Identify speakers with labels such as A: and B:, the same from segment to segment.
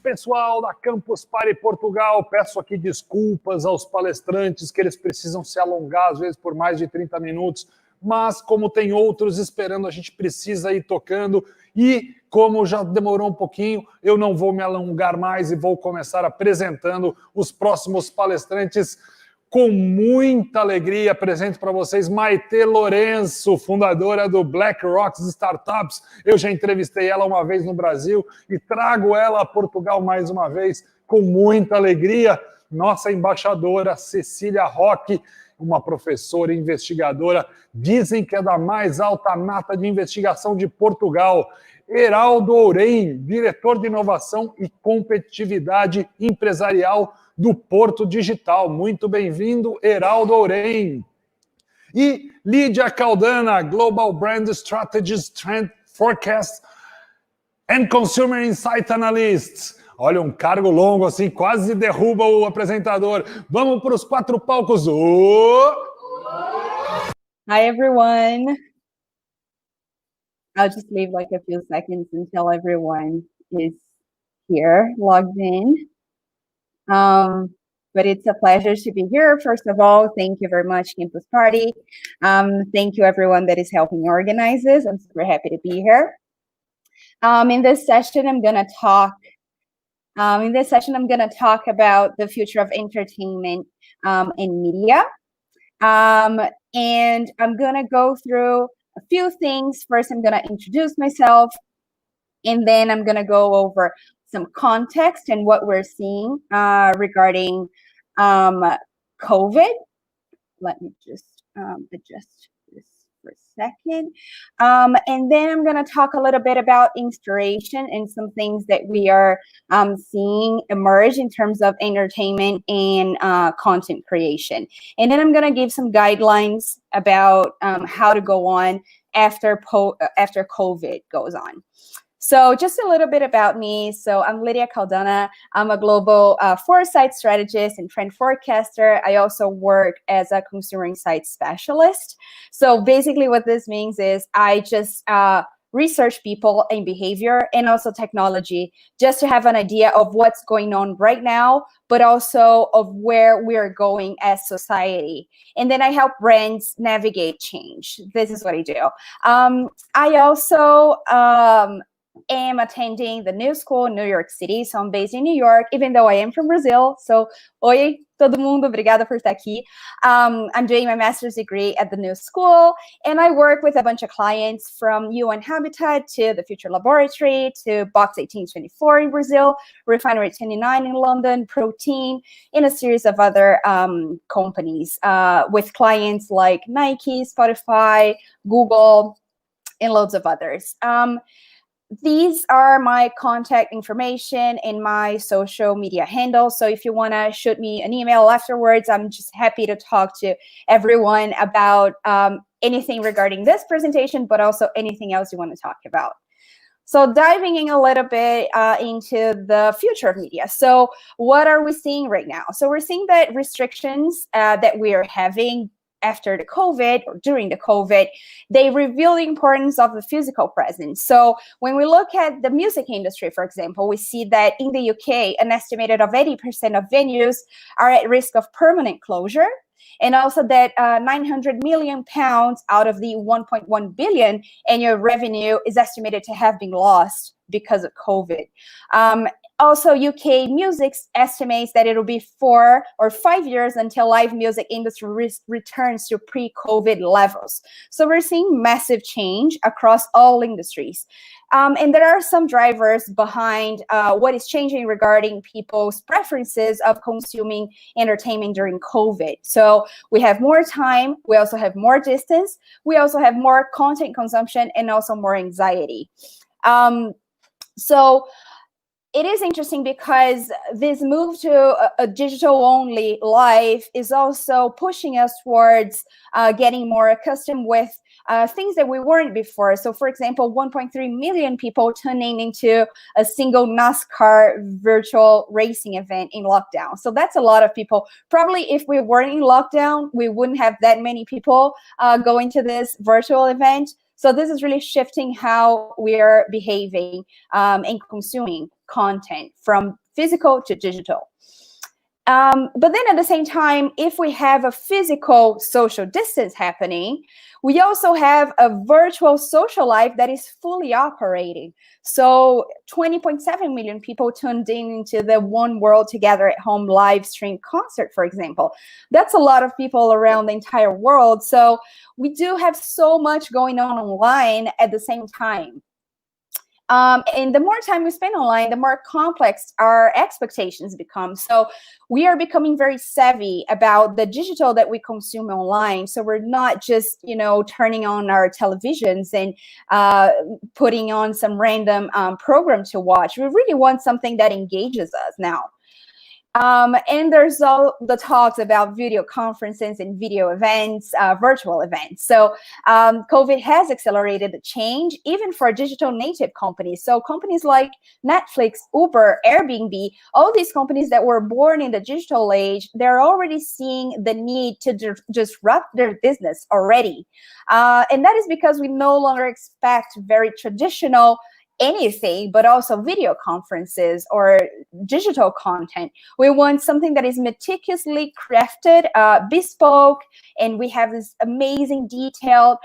A: Pessoal da Campus Party Portugal, peço aqui desculpas aos palestrantes que eles precisam se alongar, às vezes por mais de 30 minutos, mas como tem outros esperando, a gente precisa ir tocando e como já demorou um pouquinho, eu não vou me alongar mais e vou começar apresentando os próximos palestrantes. Com muita alegria, apresento para vocês Maite Lourenço, fundadora do Black Rocks Startups. Eu já entrevistei ela uma vez no Brasil e trago ela a Portugal mais uma vez com muita alegria. Nossa embaixadora Cecília Roque, uma professora e investigadora, dizem que é da mais alta nata de investigação de Portugal. Heraldo Ourém, diretor de inovação e competitividade empresarial do Porto Digital. Muito bem-vindo, Heraldo Ourém. E Lydia Caldana, Global Brand Strategies, Trend Forecast and Consumer Insight Analyst. Olha, um cargo longo assim, quase derruba o apresentador. Vamos para os 4 palcos.
B: Hi, everyone. I'll just leave like a few seconds until everyone is here, logged in. But it's a pleasure to be here. First of all, thank you very much, Campus Party. Thank you, everyone that is helping organize this. I'm super happy to be here. In this session, I'm going to talk about the future of entertainment and media. And I'm going to go through a few things. First, I'm going to introduce myself, and then I'm going to go over some context and what we're seeing regarding COVID. Let me just adjust this for a second. And then I'm going to talk a little bit about inspiration and some things that we are seeing emerge in terms of entertainment and content creation. And then I'm going to give some guidelines about how to go on after COVID goes on. So just a little bit about me. So I'm Lydia Caldana. I'm a global foresight strategist and trend forecaster. I also work as a consumer insight specialist. So basically what this means is I just research people and behavior and also technology just to have an idea of what's going on right now, but also of where we're going as society. And then I help brands navigate change. This is what I do. I also am attending the New School in New York City. So I'm based in New York, even though I am from Brazil. So, oi, todo mundo, obrigada por estar aqui. I'm doing my master's degree at the New School, and I work with a bunch of clients from UN Habitat to the Future Laboratory to Box 1824 in Brazil, Refinery 29 in London, Protein, and a series of other companies with clients like Nike, Spotify, Google, and loads of others. These are my contact information and my social media handles. So if you want to shoot me an email afterwards, I'm just happy to talk to everyone about anything regarding this presentation, but also anything else you want to talk about. So diving in a little bit into the future of media. So what are we seeing right now? So we're seeing that restrictions that we are having after the COVID or during the COVID, they reveal the importance of the physical presence. So when we look at the music industry, for example, we see that in the UK, an estimated of 80% of venues are at risk of permanent closure. And also that 900 million pounds out of the 1.1 billion annual revenue is estimated to have been lost because of COVID. Also, UK Music estimates that it'll be 4 or 5 years until live music industry returns to pre-COVID levels. So we're seeing massive change across all industries. And there are some drivers behind what is changing regarding people's preferences of consuming entertainment during COVID. So we have more time, we also have more distance, we also have more content consumption, and also more anxiety. So it is interesting because this move to a digital-only life is also pushing us towards getting more accustomed with things that we weren't before. So, for example, 1.3 million people tuning into a single NASCAR virtual racing event in lockdown. So that's a lot of people. Probably if we weren't in lockdown, we wouldn't have that many people going to this virtual event. So this is really shifting how we are behaving and consuming content from physical to digital. But then at the same time, if we have a physical social distance happening, we also have a virtual social life that is fully operating. So 20.7 million people tuned into the One World Together at Home live stream concert, for example. That's a lot of people around the entire world. So we do have so much going on online at the same time. And the more time we spend online, the more complex our expectations become. So we are becoming very savvy about the digital that we consume online. So we're not just, turning on our televisions and putting on some random program to watch. We really want something that engages us now. And there's all the talks about video conferences and video events, virtual events. So COVID has accelerated the change, even for digital native companies. So companies like Netflix, Uber, Airbnb, all these companies that were born in the digital age, they're already seeing the need to disrupt their business already. And that is because we no longer expect very traditional anything, but also video conferences or digital content. We want something that is meticulously crafted, bespoke, and we have this amazing detailed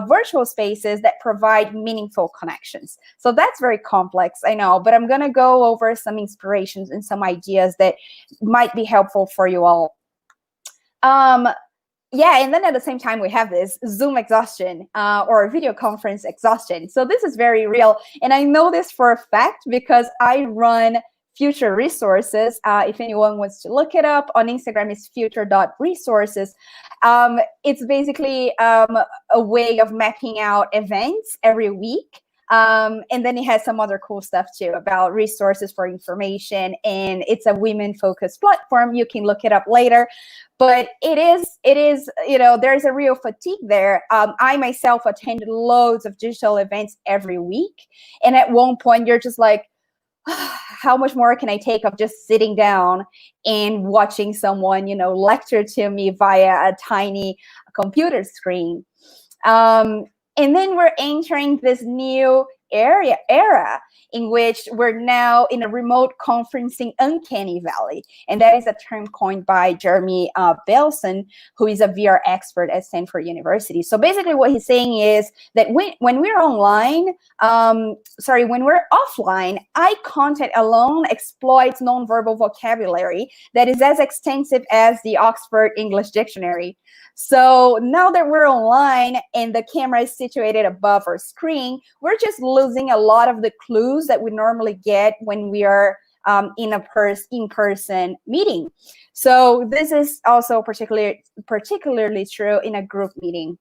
B: virtual spaces that provide meaningful connections. So that's very complex, I know, but I'm going to go over some inspirations and some ideas that might be helpful for you all. Yeah, and then at the same time, we have this Zoom exhaustion or video conference exhaustion. So this is very real. And I know this for a fact because I run Future Resources. If anyone wants to look it up, on Instagram, it's future.resources. It's basically a way of mapping out events every week. And then it has some other cool stuff too about resources for information. And it's a women-focused platform. You can look it up later. But it is, there's a real fatigue there. I myself attend loads of digital events every week. And at one point, you're just like, how much more can I take of just sitting down and watching someone, lecture to me via a tiny computer screen? And then we're entering this new era in which we're now in a remote conferencing uncanny valley. And that is a term coined by Jeremy Belson, who is a VR expert at Stanford University. So basically what he's saying is that when we're online, when we're offline, eye contact alone exploits nonverbal vocabulary that is as extensive as the Oxford English Dictionary. So now that we're online and the camera is situated above our screen, we're just losing a lot of the clues that we normally get when we are in a in-person meeting. So this is also particularly true in a group meeting.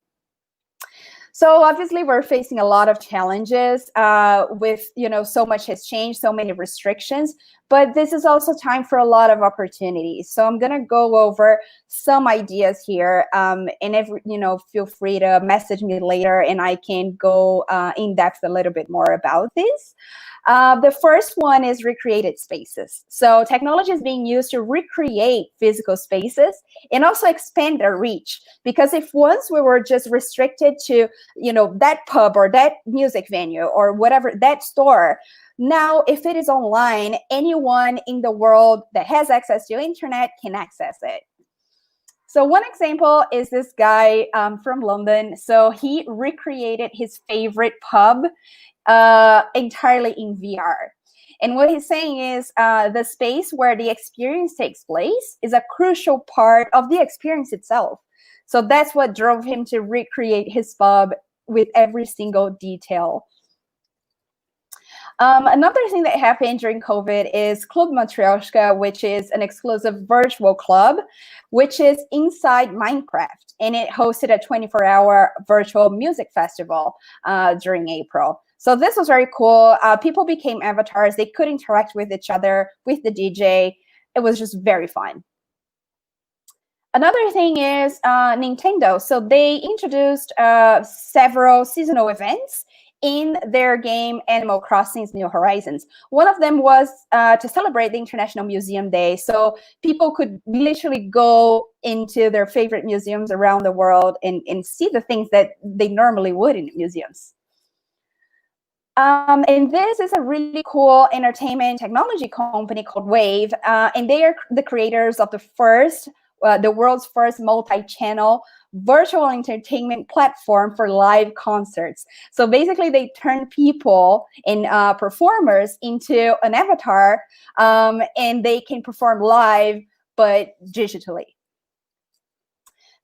B: So obviously we're facing a lot of challenges with, so much has changed, so many restrictions, but this is also time for a lot of opportunities. So I'm going to go over some ideas here, and feel free to message me later and I can go in depth a little bit more about this. The first one is recreated spaces. So technology is being used to recreate physical spaces and also expand their reach. Because if once we were just restricted to, that pub or that music venue or whatever, that store, now if it is online, anyone in the world that has access to internet can access it. So one example is this guy from London. So he recreated his favorite pub entirely in VR. And what he's saying is the space where the experience takes place is a crucial part of the experience itself. So that's what drove him to recreate his pub with every single detail. Another thing that happened during COVID is Club Matryoshka, which is an exclusive virtual club, which is inside Minecraft. And it hosted a 24-hour virtual music festival during April. So this was very cool. People became avatars. They could interact with each other, with the DJ. It was just very fun. Another thing is Nintendo. So they introduced several seasonal events in their game Animal Crossing's New Horizons. One of them was to celebrate the International Museum Day. So people could literally go into their favorite museums around the world and see the things that they normally would in museums. And this is a really cool entertainment technology company called Wave, and they are the creators of the world's first multi-channel virtual entertainment platform for live concerts. So basically, they turn people and performers into an avatar, and they can perform live, but digitally.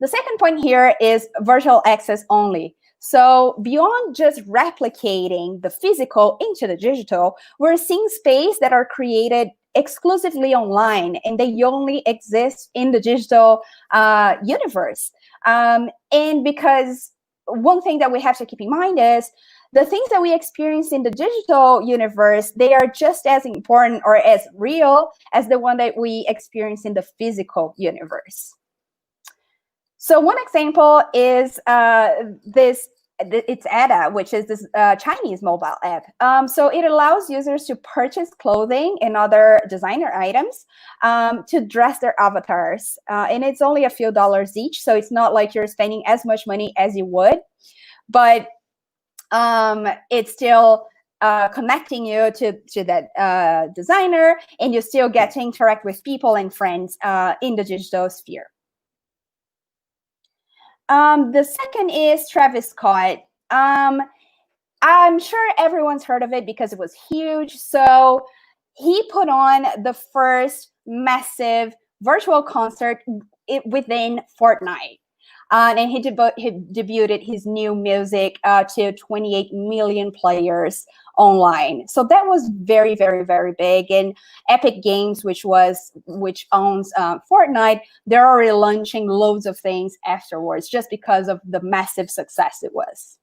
B: The second point here is virtual access only. So beyond just replicating the physical into the digital, we're seeing space that are created exclusively online, and they only exist in the digital universe. And because one thing that we have to keep in mind is the things that we experience in the digital universe, they are just as important or as real as the one that we experience in the physical universe. So one example is it's Ada, which is this Chinese mobile app. So it allows users to purchase clothing and other designer items to dress their avatars. And it's only a few dollars each, so it's not like you're spending as much money as you would, but it's still connecting you to that designer, and you still get to interact with people and friends in the digital sphere. The second is Travis Scott. I'm sure everyone's heard of it because it was huge. So he put on the first massive virtual concert within Fortnite. And he debuted his new music to 28 million players online. So that was very, very, very big. And Epic Games, which owns Fortnite, they're already launching loads of things afterwards just because of the massive success it was.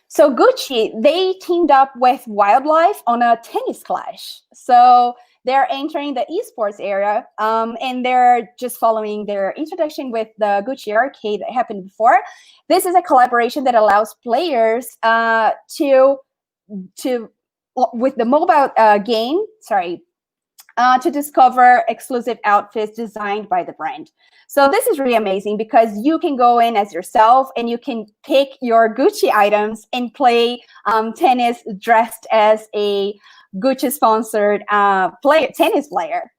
B: So Gucci, they teamed up with Wildlife on a tennis clash. So they're entering the esports area, and they're just following their introduction with the Gucci Arcade that happened before. This is a collaboration that allows players with the mobile game, to discover exclusive outfits designed by the brand. So this is really amazing because you can go in as yourself and you can pick your Gucci items and play tennis dressed as a Gucci-sponsored tennis player.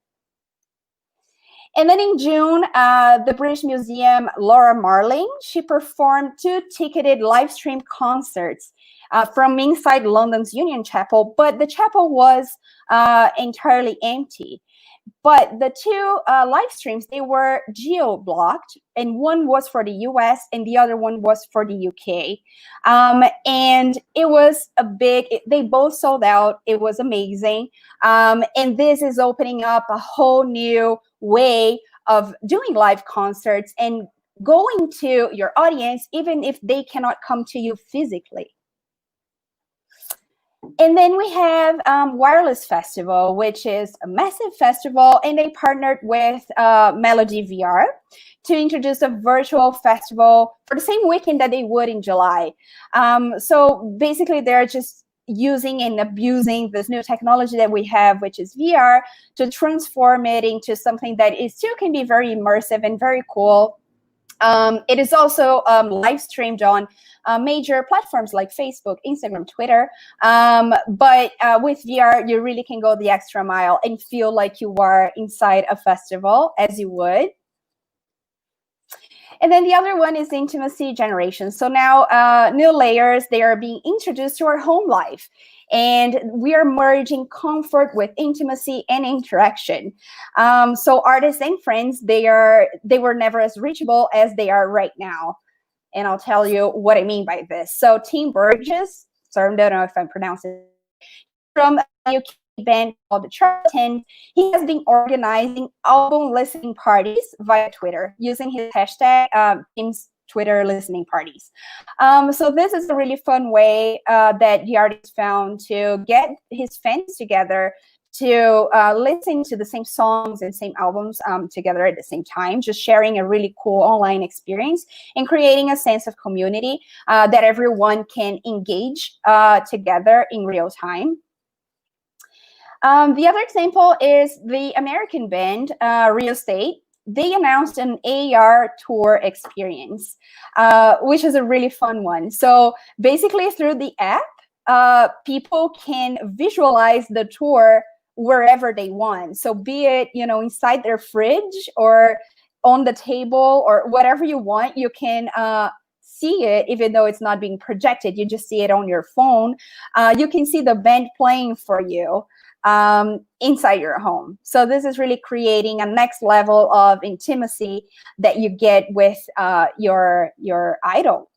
B: And then in June, the British Museum, Laura Marling, she performed 2 ticketed live stream concerts from inside London's Union Chapel, but the chapel was entirely empty. But the 2 live streams, they were geo-blocked, and one was for the US and the other one was for the UK. And it was they both sold out. It was amazing. And this is opening up a whole new way of doing live concerts and going to your audience, even if they cannot come to you physically. And then we have Wireless Festival, which is a massive festival, and they partnered with Melody VR to introduce a virtual festival for the same weekend that they would in July. So basically, they're just using and abusing this new technology that we have, which is VR, to transform it into something that still can be very immersive and very cool. It is also live streamed on major platforms like Facebook, Instagram, Twitter. But with VR, you really can go the extra mile and feel like you are inside a festival as you would. And then the other one is intimacy generation. So now new layers, they are being introduced to our home life. And we are merging comfort with intimacy and interaction. So artists and friends, they were never as reachable as they are right now. And I'll tell you what I mean by this. So Tim Burgess, sorry, I don't know if I'm pronouncing it, from a UK band called the Charlatans, he has been organizing album listening parties via Twitter using his hashtag Tim's Twitter listening parties. So this is a really fun way that the artist found to get his fans together to listen to the same songs and same albums together at the same time, just sharing a really cool online experience and creating a sense of community that everyone can engage together in real time. The other example is the American band, Real Estate. They announced an AR tour experience, which is a really fun one. So basically through the app, people can visualize the tour wherever they want. So be it, inside their fridge or on the table or whatever you want, you can see it, even though it's not being projected. You just see it on your phone. You can see the band playing for you inside your home. So this is really creating a next level of intimacy that you get with your idol.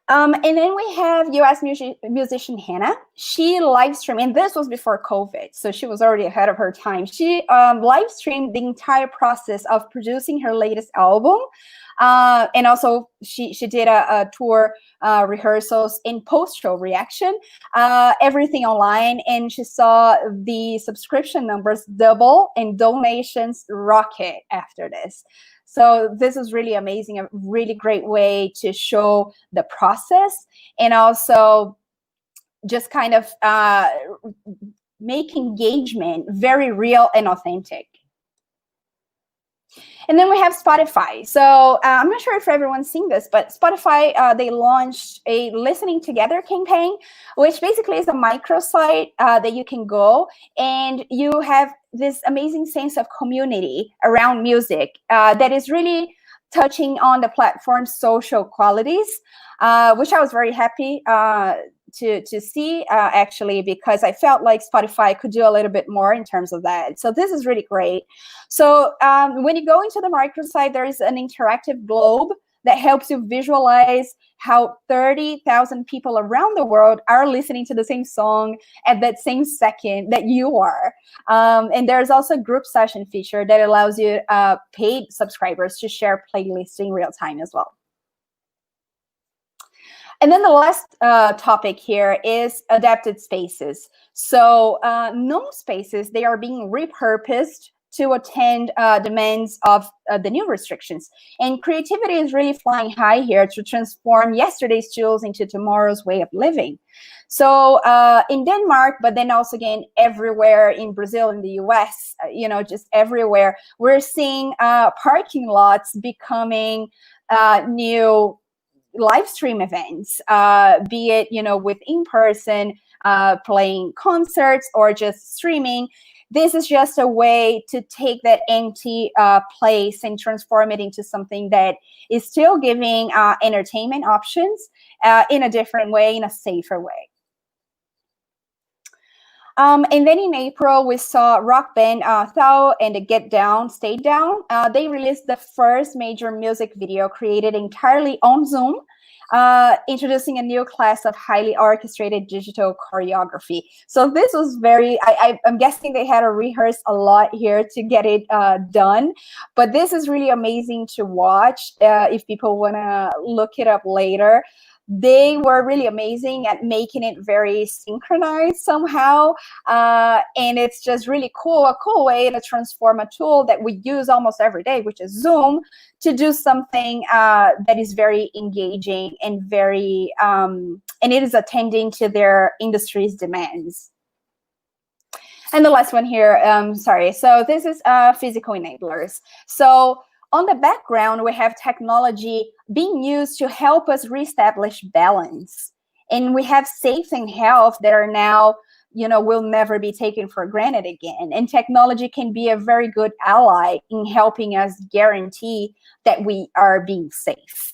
B: And then we have US musician Hannah. She live streamed, and this was before COVID, so she was already ahead of her time. She live streamed the entire process of producing her latest album. And also she did a tour rehearsals and post-show reaction, everything online, and she saw the subscription numbers double and donations rocket after this. So this is really amazing, a really great way to show the process and also just kind of make engagement very real and authentic. And then we have Spotify. So I'm not sure if everyone's seen this, but Spotify, they launched a Listening Together campaign, which basically is a microsite that you can go and you have this amazing sense of community around music that is really touching on the platform's social qualities, which I was very happy to see actually, because I felt like Spotify could do a little bit more in terms of that. So this is really great. So when you go into the microsite, there is an interactive globe that helps you visualize how 30,000 people around the world are listening to the same song at that same second that you are. And there's also a group session feature that allows you paid subscribers to share playlists in real time as well. And then the last topic here is adapted spaces. So known spaces, they are being repurposed to attend demands of the new restrictions. And creativity is really flying high here to transform yesterday's tools into tomorrow's way of living. So in Denmark, but then also again, everywhere in Brazil, in the US, just everywhere, we're seeing parking lots becoming new live stream events, be it, with in-person playing concerts or just streaming. This is just a way to take that empty place and transform it into something that is still giving entertainment options in a different way, in a safer way. And then in April, we saw rock band Thao and the Get Down, Stay Down. They released the first major music video created entirely on Zoom, introducing a new class of highly orchestrated digital choreography. So this was very, I'm guessing they had to rehearse a lot here to get it done. But this is really amazing to watch if people want to look it up later. They were really amazing at making it very synchronized somehow. And it's just really cool, a cool way to transform a tool that we use almost every day, which is Zoom, to do something that is very engaging and very, and it is attending to their industry's demands. And the last one here, sorry. So this is physical enablers. So on the background, we have technology being used to help us reestablish balance. And we have safety and health that are now, will never be taken for granted again. And technology can be a very good ally in helping us guarantee that we are being safe.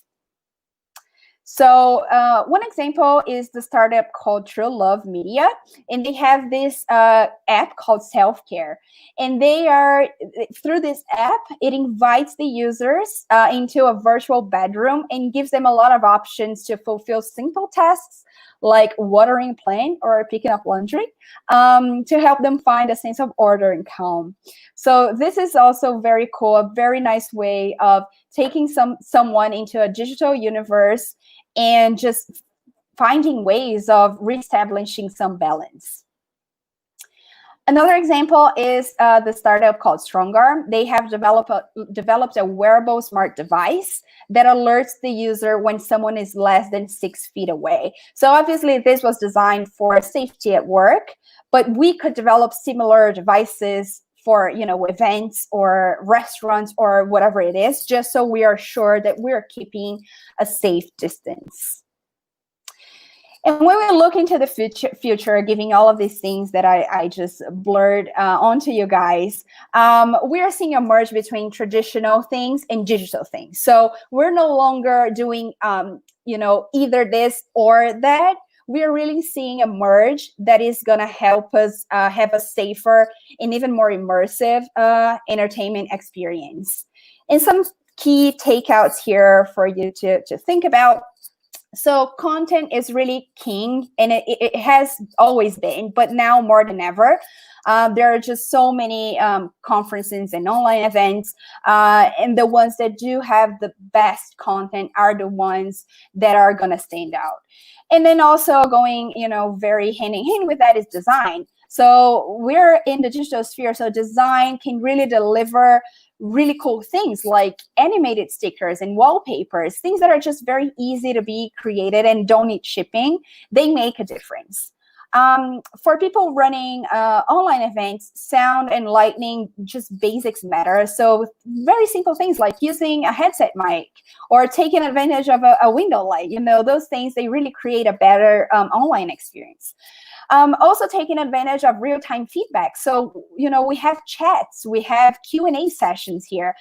B: So one example is the startup called True Love Media, and they have this app called Self-Care. And they are, through this app, it invites the users into a virtual bedroom and gives them a lot of options to fulfill simple tasks like watering a plant or picking up laundry to help them find a sense of order and calm. So this is also very cool, a very nice way of taking someone into a digital universe and just finding ways of reestablishing some balance. Another example is the startup called Stronger. They have developed a wearable smart device that alerts the user when someone is less than 6 feet away. So obviously this was designed for safety at work, but we could develop similar devices for, you know, events or restaurants or whatever it is, just so we are sure that we're keeping a safe distance. And when we look into the future, giving all of these things that I just blurred onto you guys, we are seeing a merge between traditional things and digital things. So we're no longer doing, you know, either this or that. We are really seeing a merge that is going to help us have a safer and even more immersive entertainment experience. And some key takeouts here for you to think about. So content is really king, and it has always been, but now more than ever. There are just so many conferences and online events, and the ones that do have the best content are the ones that are going to stand out. And then also going, you know, very hand in hand with that is design. So we're in the digital sphere, so design can really deliver really cool things like animated stickers and wallpapers, things that are just very easy to be created and don't need shipping. They make a difference. For people running online events, sound and lighting, just basics matter. So very simple things like using a headset mic or taking advantage of a window light, you know, those things, they really create a better online experience. Also taking advantage of real-time feedback. So, you know, we have chats, we have Q&A sessions here.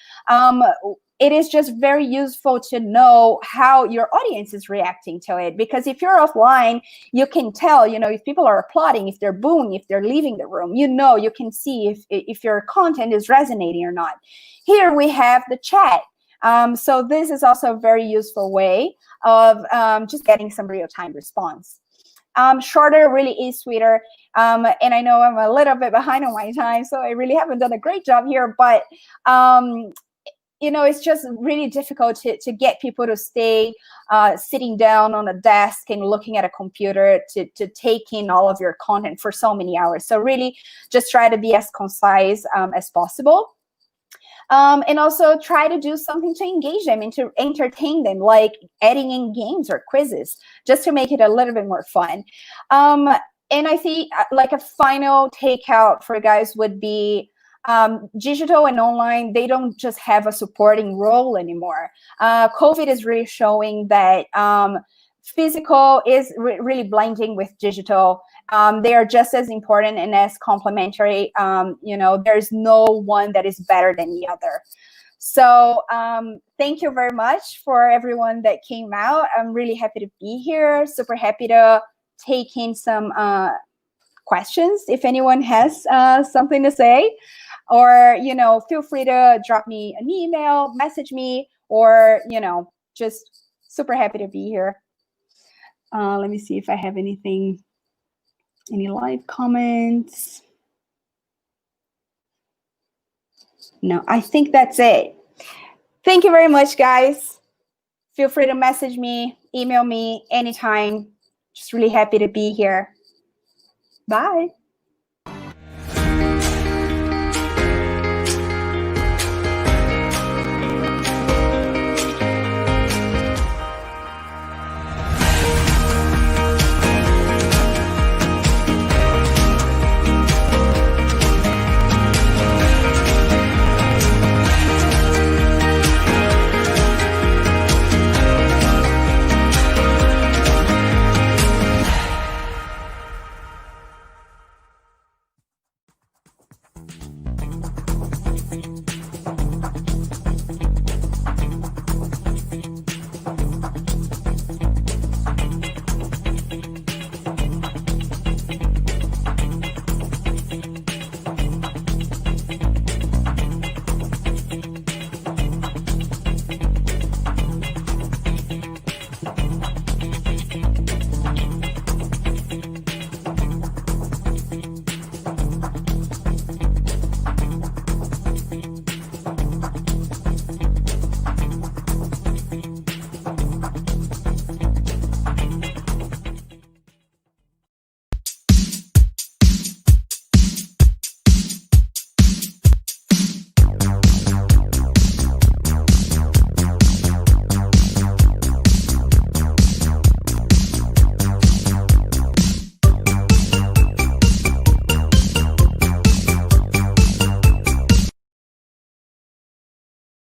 B: It is just very useful to know how your audience is reacting to it, because if you're offline, you can tell, you know, if people are applauding, if they're booing, if they're leaving the room, you know, you can see if your content is resonating or not. Here we have the chat. So this is also a very useful way of just getting some real-time response. Shorter really is sweeter. And I know I'm a little bit behind on my time, so I really haven't done a great job here, but you know, it's just really difficult to get people to stay sitting down on a desk and looking at a computer to take in all of your content for so many hours. So really just try to be as concise as possible. And also try to do something to engage them and to entertain them, like adding in games or quizzes, just to make it a little bit more fun. And I think like a final takeout for you guys would be digital and online, they don't just have a supporting role anymore. COVID is really showing that physical is really blending with digital. They are just as important and as complementary. You know, there's no one that is better than the other. So thank you very much for everyone that came out. I'm really happy to be here. Super happy to take in some questions if anyone has something to say. Or, you know, feel free to drop me an email, message me, or, you know, just super happy to be here. Let me see if I have anything, any live comments. No, I think that's it. Thank you very much, guys. Feel free to message me, email me anytime. Just really happy to be here. Bye.